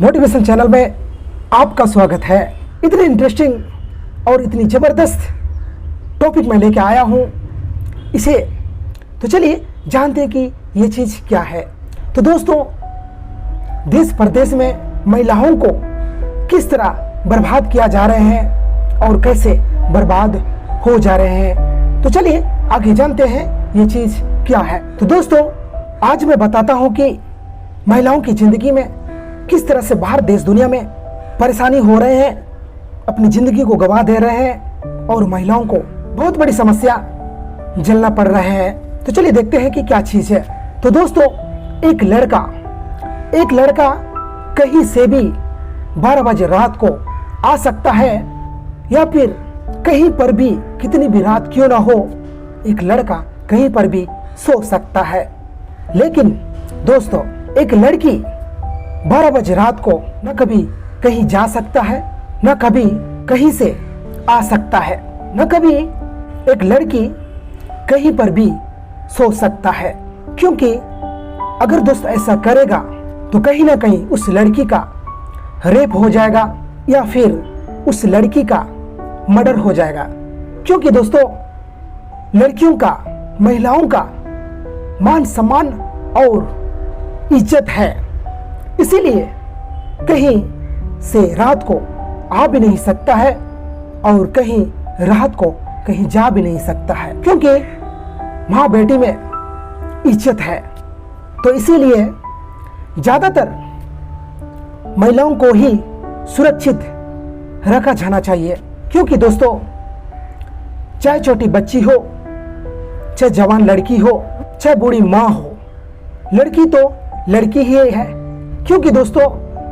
Motivation channel में आपका स्वागत है। इतनी इंटरेस्टिंग और इतनी ज़बरदस्त टॉपिक मैं लेके आया हूँ इसे, तो चलिए जानते हैं कि ये चीज़ क्या है। तो दोस्तों, देश प्रदेश में महिलाओं को किस तरह बर्बाद किया जा रहे हैं और कैसे बर्बाद हो जा रहे हैं, तो चलिए आगे जानते हैं ये चीज़ क्या है। तो दोस्तों, आज मैं बताता हूँ कि महिलाओं की ज़िंदगी में किस तरह से बाहर देश दुनिया में परेशानी हो रहे हैं, अपनी ज़िंदगी को गंवा दे रहे हैं और महिलाओं को बहुत बड़ी समस्या झेलना पड़ रहा है। तो चलिए देखते हैं कि क्या चीज़ है। तो दोस्तों, एक लड़का कहीं से भी 12 बजे रात को आ सकता है या फिर कहीं पर भी, कितनी भी रात क्यों ना हो, एक लड़का कहीं पर भी सो सकता है। लेकिन दोस्तों, एक लड़की 12 बजे रात को न कभी कहीं जा सकता है, न कभी कहीं से आ सकता है, न कभी एक लड़की कहीं पर भी सो सकता है। क्योंकि अगर दोस्त ऐसा करेगा तो कहीं ना कहीं उस लड़की का रेप हो जाएगा या फिर उस लड़की का मर्डर हो जाएगा। क्योंकि दोस्तों, लड़कियों का, महिलाओं का मान सम्मान और इज्जत है, इसीलिए कहीं से रात को आ भी नहीं सकता है और कहीं रात को कहीं जा भी नहीं सकता है। क्योंकि माँ बेटी में इज्जत है, तो इसीलिए ज़्यादातर महिलाओं को ही सुरक्षित रखा जाना चाहिए। क्योंकि दोस्तों, चाहे छोटी बच्ची हो, चाहे जवान लड़की हो, चाहे बूढ़ी माँ हो, लड़की तो लड़की ही है। क्योंकि दोस्तों,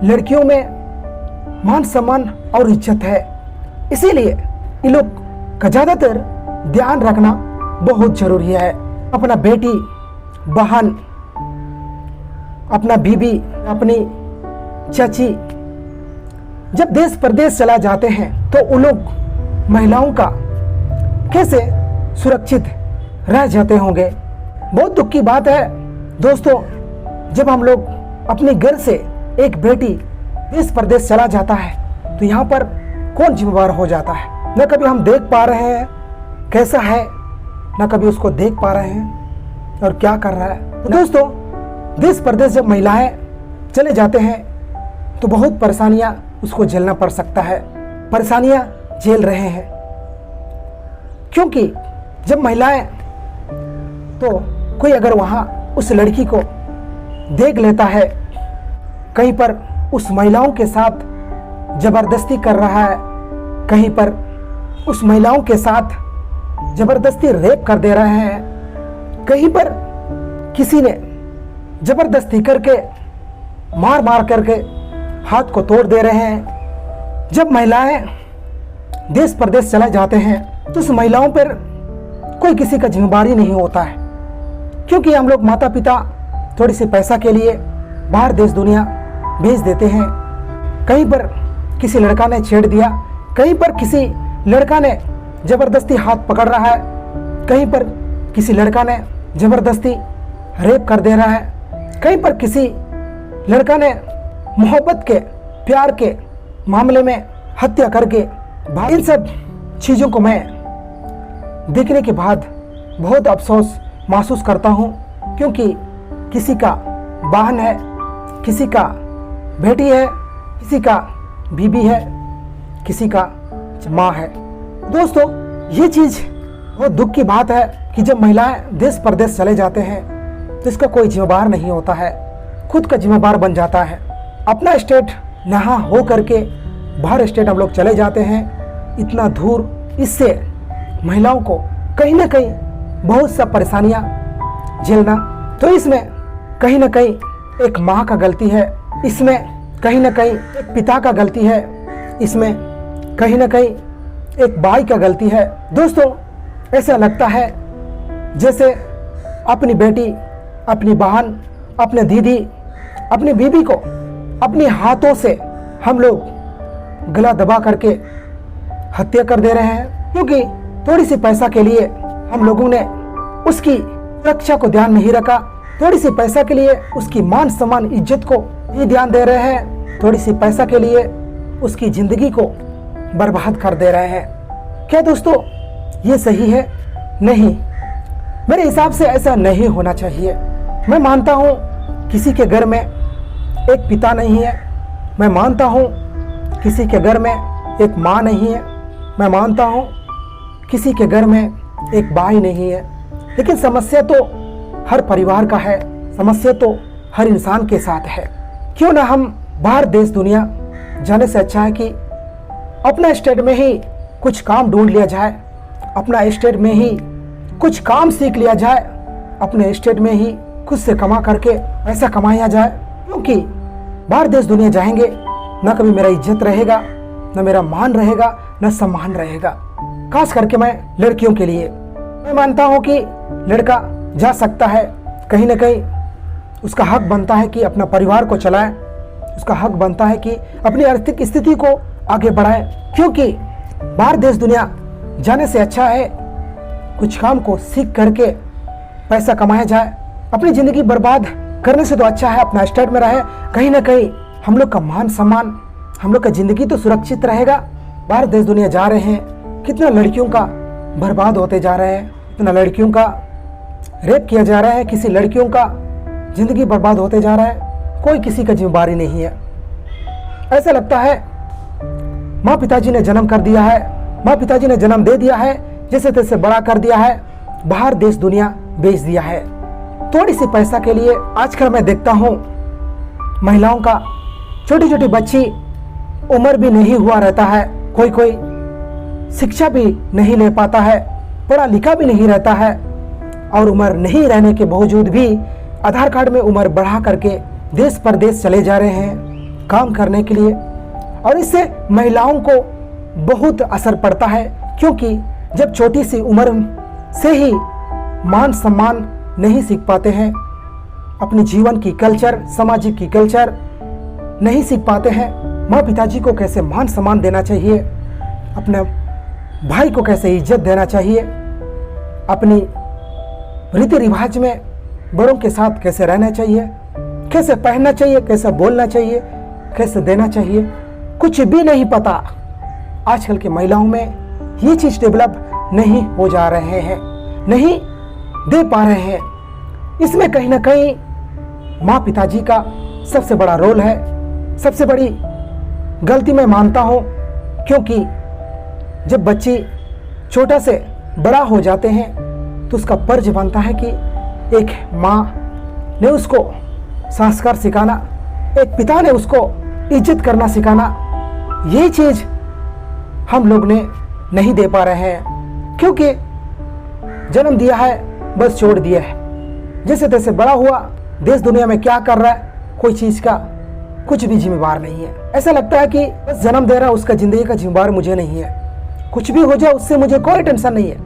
लड़कियों में मान सम्मान और इज्जत है, इसीलिए इन लोग का ज़्यादातर ध्यान रखना बहुत जरूरी है। अपना बेटी, बहन, अपना बीबी, अपनी चाची जब देश प्रदेश चला जाते हैं तो उन लोग महिलाओं का कैसे सुरक्षित रह जाते होंगे। बहुत दुख की बात है दोस्तों, जब हम लोग अपने घर से एक बेटी देश प्रदेश चला जाता है तो यहाँ पर कौन जिम्मेवार हो जाता है। न कभी हम देख पा रहे हैं कैसा है, न कभी उसको देख पा रहे हैं और क्या कर रहा है। तो दोस्तों, देश प्रदेश जब महिलाएं चले जाते हैं तो बहुत परेशानियां उसको झेलना पड़ सकता है, परेशानियां झेल रहे हैं। क्योंकि जब महिलाएं, तो कोई अगर वहाँ उस लड़की को देख लेता है, कहीं पर उस महिलाओं के साथ जबरदस्ती कर रहा है, कहीं पर उस महिलाओं के साथ जबरदस्ती रेप कर दे रहे हैं, कहीं पर किसी ने जबरदस्ती करके मार मार करके हाथ को तोड़ दे रहे हैं। जब महिलाएं देश प्रदेश चले जाते हैं तो उस महिलाओं पर कोई किसी का जिम्मेदारी नहीं होता है। क्योंकि हम लोग माता पिता थोड़ी सी पैसा के लिए बाहर देश दुनिया भेज देते हैं। कहीं पर किसी लड़का ने छेड़ दिया, कहीं पर किसी लड़का ने जबरदस्ती हाथ पकड़ रहा है, कहीं पर किसी लड़का ने जबरदस्ती रेप कर दे रहा है, कहीं पर किसी लड़का ने मोहब्बत के, प्यार के मामले में हत्या करके। इन सब चीज़ों को मैं देखने के बाद बहुत अफसोस महसूस करता हूँ। क्योंकि किसी का बहन है, किसी का बेटी है, किसी का बीबी है, किसी का माँ है। दोस्तों, ये चीज़ बहुत दुख की बात है कि जब महिलाएं देश प्रदेश चले जाते हैं तो इसका कोई जिम्मेदार नहीं होता है, खुद का जिम्मेदार बन जाता है। अपना स्टेट यहाँ हो करके बाहर स्टेट हम लोग चले जाते हैं, इतना दूर। इससे महिलाओं को कहीं ना कहीं बहुत सा परेशानियाँ झेलना, तो इसमें कहीं ना कहीं एक माँ का गलती है, इसमें कहीं ना कहीं एक पिता का गलती है, इसमें कहीं ना कहीं एक भाई का गलती है। दोस्तों, ऐसा लगता है जैसे अपनी बेटी, अपनी बहन, अपने दीदी, अपनी बीबी को अपने हाथों से हम लोग गला दबा करके हत्या कर दे रहे हैं। क्योंकि थोड़ी सी पैसा के लिए हम लोगों ने उसकी सुरक्षा को ध्यान नहीं रखा, थोड़ी सी पैसा के लिए उसकी मान सम्मान इज्जत को ही ध्यान दे रहे हैं। थोड़ी सी पैसा के लिए उसकी ज़िंदगी को बर्बाद कर दे रहे हैं। क्या दोस्तों ये सही है? नहीं, मेरे हिसाब से ऐसा नहीं होना चाहिए। मैं मानता हूँ किसी के घर में एक पिता नहीं है, मैं मानता हूँ किसी के घर में एक माँ नहीं है, मैं मानता हूँ किसी के घर में एक भाई नहीं है, लेकिन समस्या तो हर परिवार का है, समस्या तो हर इंसान के साथ है। क्यों ना हम बाहर देश दुनिया जाने से अच्छा है कि अपना स्टेट में ही कुछ काम ढूंढ लिया जाए, अपना स्टेट में ही कुछ काम सीख लिया जाए, अपने स्टेट में ही खुद से कमा करके पैसा कमाया जाए। क्योंकि बाहर देश दुनिया जाएंगे ना कभी मेरा इज्जत रहेगा, ना मेरा मान रहेगा, ना सम्मान रहेगा। खास करके मैं लड़कियों के लिए मैं मानता हूँ कि लड़का जा सकता है, कहीं ना कहीं उसका हक बनता है कि अपना परिवार को चलाए, उसका हक बनता है कि अपनी आर्थिक स्थिति को आगे बढ़ाए। क्योंकि बाहर देश दुनिया जाने से अच्छा है कुछ काम को सीख करके पैसा कमाया जाए। अपनी ज़िंदगी बर्बाद करने से तो अच्छा है अपना स्टेट में रहे, कहीं ना कहीं हम लोग का मान सम्मान, हम लोग का ज़िंदगी तो सुरक्षित रहेगा। बाहर देश दुनिया जा रहे हैं, कितना लड़कियों का बर्बाद होते जा रहे हैं, कितना लड़कियों का रेप किया जा रहा है, किसी लड़कियों का ज़िंदगी बर्बाद होते जा रहा है, कोई किसी का जिम्मेदारी नहीं है। ऐसा लगता है माँ पिताजी ने जन्म कर दिया है, माँ पिताजी ने जन्म दे दिया है, जैसे तैसे बड़ा कर दिया है, बाहर देश दुनिया बेच दिया है। थोड़ी सी पैसा के लिए आजकल मैं देखता हूँ महिलाओं का, छोटी छोटी बच्ची, उम्र भी नहीं हुआ रहता है, कोई कोई शिक्षा भी नहीं ले पाता है, पढ़ा लिखा भी नहीं रहता है, और उम्र नहीं रहने के बावजूद भी आधार कार्ड में उम्र बढ़ा करके देश परदेश चले जा रहे हैं काम करने के लिए। और इससे महिलाओं को बहुत असर पड़ता है, क्योंकि जब छोटी सी उम्र से ही मान सम्मान नहीं सीख पाते हैं, अपने जीवन की कल्चर, सामाजिक की कल्चर नहीं सीख पाते हैं, माँ पिताजी को कैसे मान सम्मान देना चाहिए, अपने भाई को कैसे इज्जत देना चाहिए, अपनी रीति रिवाज में बड़ों के साथ कैसे रहना चाहिए, कैसे पहनना चाहिए, कैसे बोलना चाहिए, कैसे देना चाहिए, कुछ भी नहीं पता। आजकल की महिलाओं में ये चीज़ डेवलप नहीं हो जा रहे हैं, नहीं दे पा रहे हैं। इसमें कहीं ना कहीं माँ पिताजी का सबसे बड़ा रोल है, सबसे बड़ी गलती मैं मानता हूँ। क्योंकि जब बच्ची छोटा से बड़ा हो जाते हैं तो उसका फर्ज बनता है कि एक माँ ने उसको संस्कार सिखाना, एक पिता ने उसको इज्जत करना सिखाना। ये चीज़ हम लोग ने नहीं दे पा रहे हैं, क्योंकि जन्म दिया है बस छोड़ दिया है, जैसे तैसे बड़ा हुआ, देश दुनिया में क्या कर रहा है कोई चीज़ का कुछ भी जिम्मेवार नहीं है। ऐसा लगता है कि बस जन्म दे रहा, उसका ज़िंदगी का जिम्मेवार मुझे नहीं है, कुछ भी हो जाए उससे मुझे कोई टेंशन नहीं है,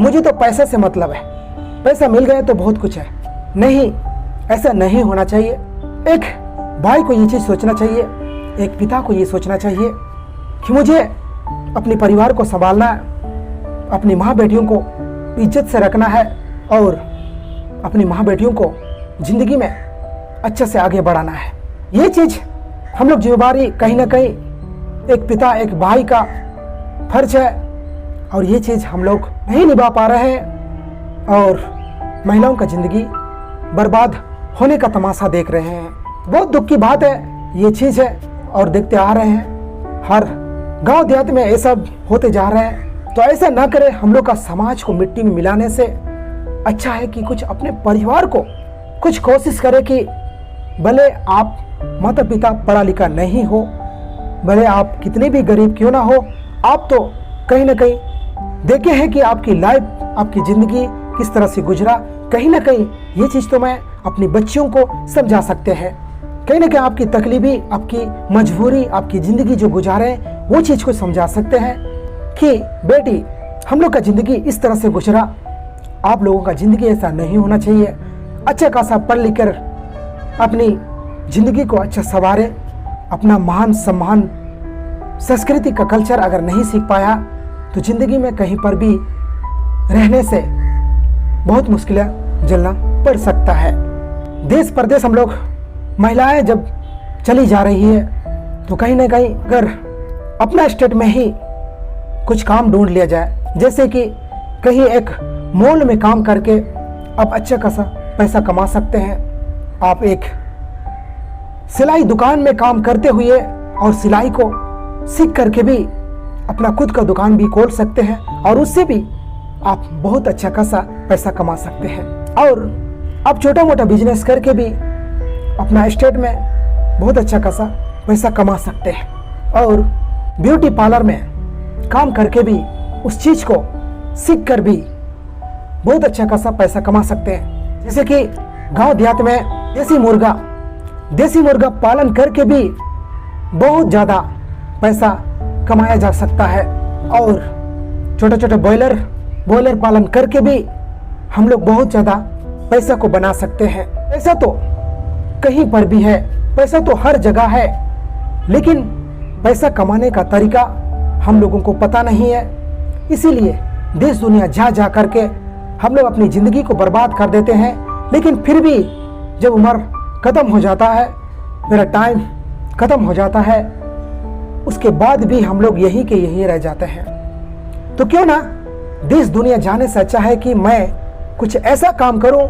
मुझे तो पैसे से मतलब है, पैसा मिल गया तो बहुत कुछ है। नहीं, ऐसा नहीं होना चाहिए। एक भाई को ये चीज़ सोचना चाहिए, एक पिता को ये सोचना चाहिए कि मुझे अपने परिवार को संभालना है, अपनी माँ बेटियों को इज्जत से रखना है, और अपनी माँ बेटियों को ज़िंदगी में अच्छे से आगे बढ़ाना है। ये चीज़ हम लोग जिम्मेदारी कहीं ना कहीं एक पिता, एक भाई का फर्ज है, और ये चीज़ हम लोग नहीं निभा पा रहे हैं, और महिलाओं का ज़िंदगी बर्बाद होने का तमाशा देख रहे हैं। बहुत दुख की बात है ये चीज़ है, और देखते आ रहे हैं हर गांव देहात में ये सब होते जा रहे हैं। तो ऐसा ना करें। हम लोग का समाज को मिट्टी में मिलाने से अच्छा है कि कुछ अपने परिवार को कुछ कोशिश करें कि भले आप माता पिता पढ़ा लिखा नहीं हो, भले आप कितने भी गरीब क्यों ना हो, आप तो कहीं ना कहीं देखे हैं कि आपकी लाइफ, आपकी ज़िंदगी किस तरह से गुजरा। कहीं ना कहीं ये चीज़ तो मैं अपनी बच्चियों को समझा सकते हैं, कहीं ना कहीं आपकी तकलीफी, आपकी मजबूरी, आपकी ज़िंदगी जो गुजारे वो चीज़ को समझा सकते हैं कि बेटी हम लोग का ज़िंदगी इस तरह से गुजरा, आप लोगों का ज़िंदगी ऐसा नहीं होना चाहिए। अच्छा खासा पढ़ लिख कर अपनी ज़िंदगी को अच्छा संवारे, अपना मान सम्मान, संस्कृति का कल्चर अगर नहीं सीख पाया तो ज़िंदगी में कहीं पर भी रहने से बहुत मुश्किलें झेलना पड़ सकता है। देश परदेश हम लोग महिलाएं जब चली जा रही है तो कहीं ना कहीं अगर अपना स्टेट में ही कुछ काम ढूंढ लिया जाए, जैसे कि कहीं एक मॉल में काम करके आप अच्छा खासा पैसा कमा सकते हैं। आप एक सिलाई दुकान में काम करते हुए और सिलाई को सीख करके भी अपना खुद का दुकान भी खोल सकते हैं और उससे भी आप बहुत अच्छा खासा पैसा कमा सकते हैं। और आप छोटा मोटा बिजनेस करके भी अपना स्टेट में बहुत अच्छा खासा पैसा कमा सकते हैं। और ब्यूटी पार्लर में काम करके भी उस चीज़ को सीख कर भी बहुत अच्छा खासा पैसा कमा सकते हैं। जैसे कि गांव देहात में देसी मुर्गा पालन करके भी बहुत ज़्यादा पैसा कमाया जा सकता है। और छोटे छोटे बॉयलर पालन करके भी हम लोग बहुत ज़्यादा पैसा को बना सकते हैं। पैसा तो कहीं पर भी है, पैसा तो हर जगह है, लेकिन पैसा कमाने का तरीका हम लोगों को पता नहीं है। इसीलिए देश दुनिया जा करके हम लोग अपनी ज़िंदगी को बर्बाद कर देते हैं। लेकिन फिर भी जब उम्र ख़त्म हो जाता है, मेरा टाइम ख़त्म हो जाता है, उसके बाद भी हम लोग यहीं के यहीं रह जाते हैं। तो क्यों ना देश दुनिया जाने से अच्छा है कि मैं कुछ ऐसा काम करूं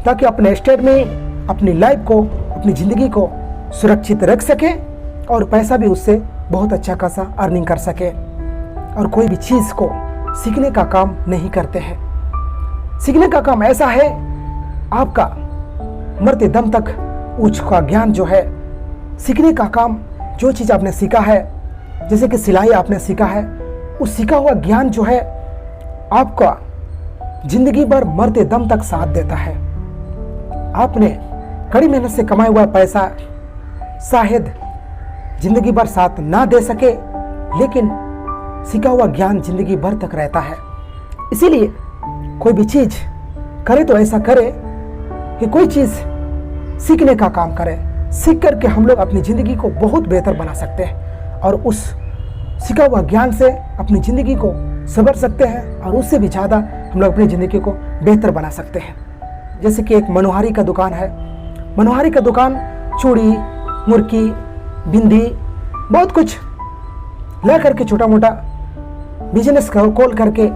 ताकि अपने स्टेट में अपनी लाइफ को, अपनी ज़िंदगी को सुरक्षित रख सके और पैसा भी उससे बहुत अच्छा खासा अर्निंग कर सके। और कोई भी चीज़ को सीखने का काम नहीं करते हैं। सीखने का काम ऐसा है, आपका मरते दम तक उसका ज्ञान जो है, सीखने का काम, जो चीज़ आपने सीखा है, जैसे कि सिलाई आपने सीखा है, उस सीखा हुआ ज्ञान जो है आपका जिंदगी भर मरते दम तक साथ देता है। आपने कड़ी मेहनत से कमाया हुआ पैसा शायद जिंदगी भर साथ ना दे सके, लेकिन सीखा हुआ ज्ञान जिंदगी भर तक रहता है। इसीलिए कोई भी चीज़ करे तो ऐसा करे कि कोई चीज़ सीखने का काम करे। सीख करके हम लोग अपनी ज़िंदगी को बहुत बेहतर बना सकते हैं और उस सीखा हुआ ज्ञान से अपनी ज़िंदगी को संवर सकते हैं और उससे भी ज़्यादा हम लोग अपनी ज़िंदगी को बेहतर बना सकते हैं। जैसे कि एक मनोहारी का दुकान है। मनोहारी का दुकान चूड़ी, मुर्की, बिंदी, बहुत कुछ ला करके छोटा मोटा बिजनेस खोल करके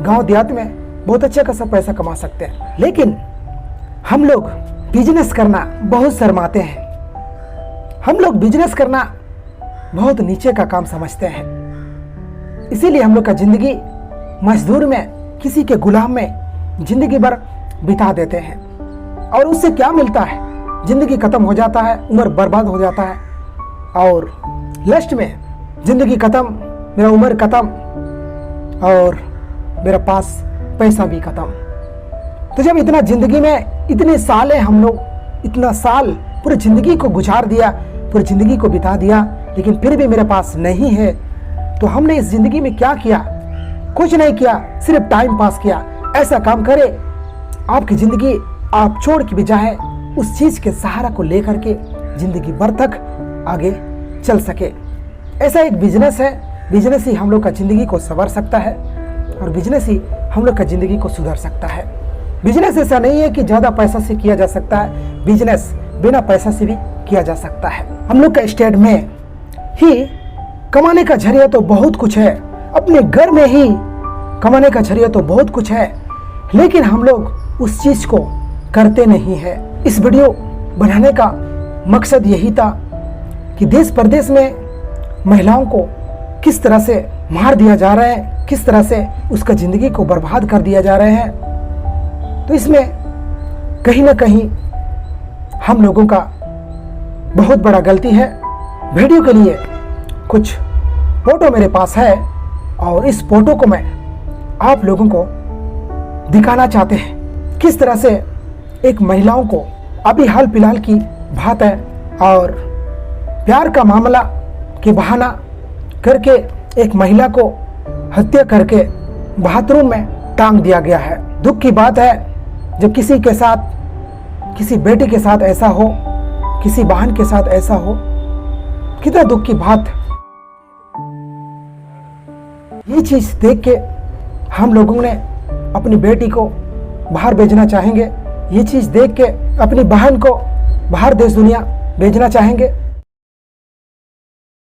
गांव देहात में बहुत अच्छा खासा पैसा कमा सकते हैं। लेकिन हम लोग बिजनेस करना बहुत शर्माते हैं। हम लोग बिजनेस करना बहुत नीचे का काम समझते हैं। इसीलिए हम लोग का जिंदगी मजदूर में, किसी के गुलाम में जिंदगी भर बिता देते हैं। और उससे क्या मिलता है? जिंदगी खत्म हो जाता है, उम्र बर्बाद हो जाता है और लास्ट में जिंदगी खत्म, मेरा उम्र खत्म और मेरा पास पैसा भी खत्म। तो जब इतना जिंदगी में इतने साल है, हम लोग इतना साल पूरी जिंदगी को गुजार दिया, पूरी जिंदगी को बिता दिया, लेकिन फिर भी मेरे पास नहीं है, तो हमने इस जिंदगी में क्या किया? कुछ नहीं किया, सिर्फ टाइम पास किया। ऐसा काम करे आपकी जिंदगी आप छोड़ के भी जाए, उस चीज के सहारा को लेकर के जिंदगी भर तक आगे चल सके। ऐसा एक बिजनेस है। बिजनेस ही हम लोग का जिंदगी को संवर सकता है और बिजनेस ही हम लोग का जिंदगी को सुधार सकता है। बिजनेस ऐसा नहीं है कि ज्यादा पैसा से किया जा सकता है, बिजनेस बिना पैसा से भी किया जा सकता है। हम लोग का स्टेट में ही कमाने का जरिया तो बहुत कुछ है, अपने घर में ही कमाने का जरिया तो बहुत कुछ है, लेकिन हम लोग उस चीज को करते नहीं है। इस वीडियो बनाने का मकसद यही था कि देश प्रदेश में महिलाओं को किस तरह से मार दिया जा रहा है, किस तरह से उसका जिंदगी को बर्बाद कर दिया जा रहे हैं। तो इसमें कहीं ना कहीं हम लोगों का बहुत बड़ा गलती है। वीडियो के लिए कुछ फोटो मेरे पास है और इस फोटो को मैं आप लोगों को दिखाना चाहते हैं किस तरह से एक महिलाओं को, अभी हाल फिलहाल की बात है, और प्यार का मामला के बहाना करके एक महिला को हत्या करके बाथरूम में टांग दिया गया है। दुख की बात है जब किसी के साथ, किसी बेटी के साथ ऐसा हो, किसी बहन के साथ ऐसा हो, कितना दुख की बात। ये चीज देख के हम लोगों ने अपनी बेटी को बाहर भेजना चाहेंगे, ये चीज देख के अपनी बहन को बाहर देश दुनिया भेजना चाहेंगे।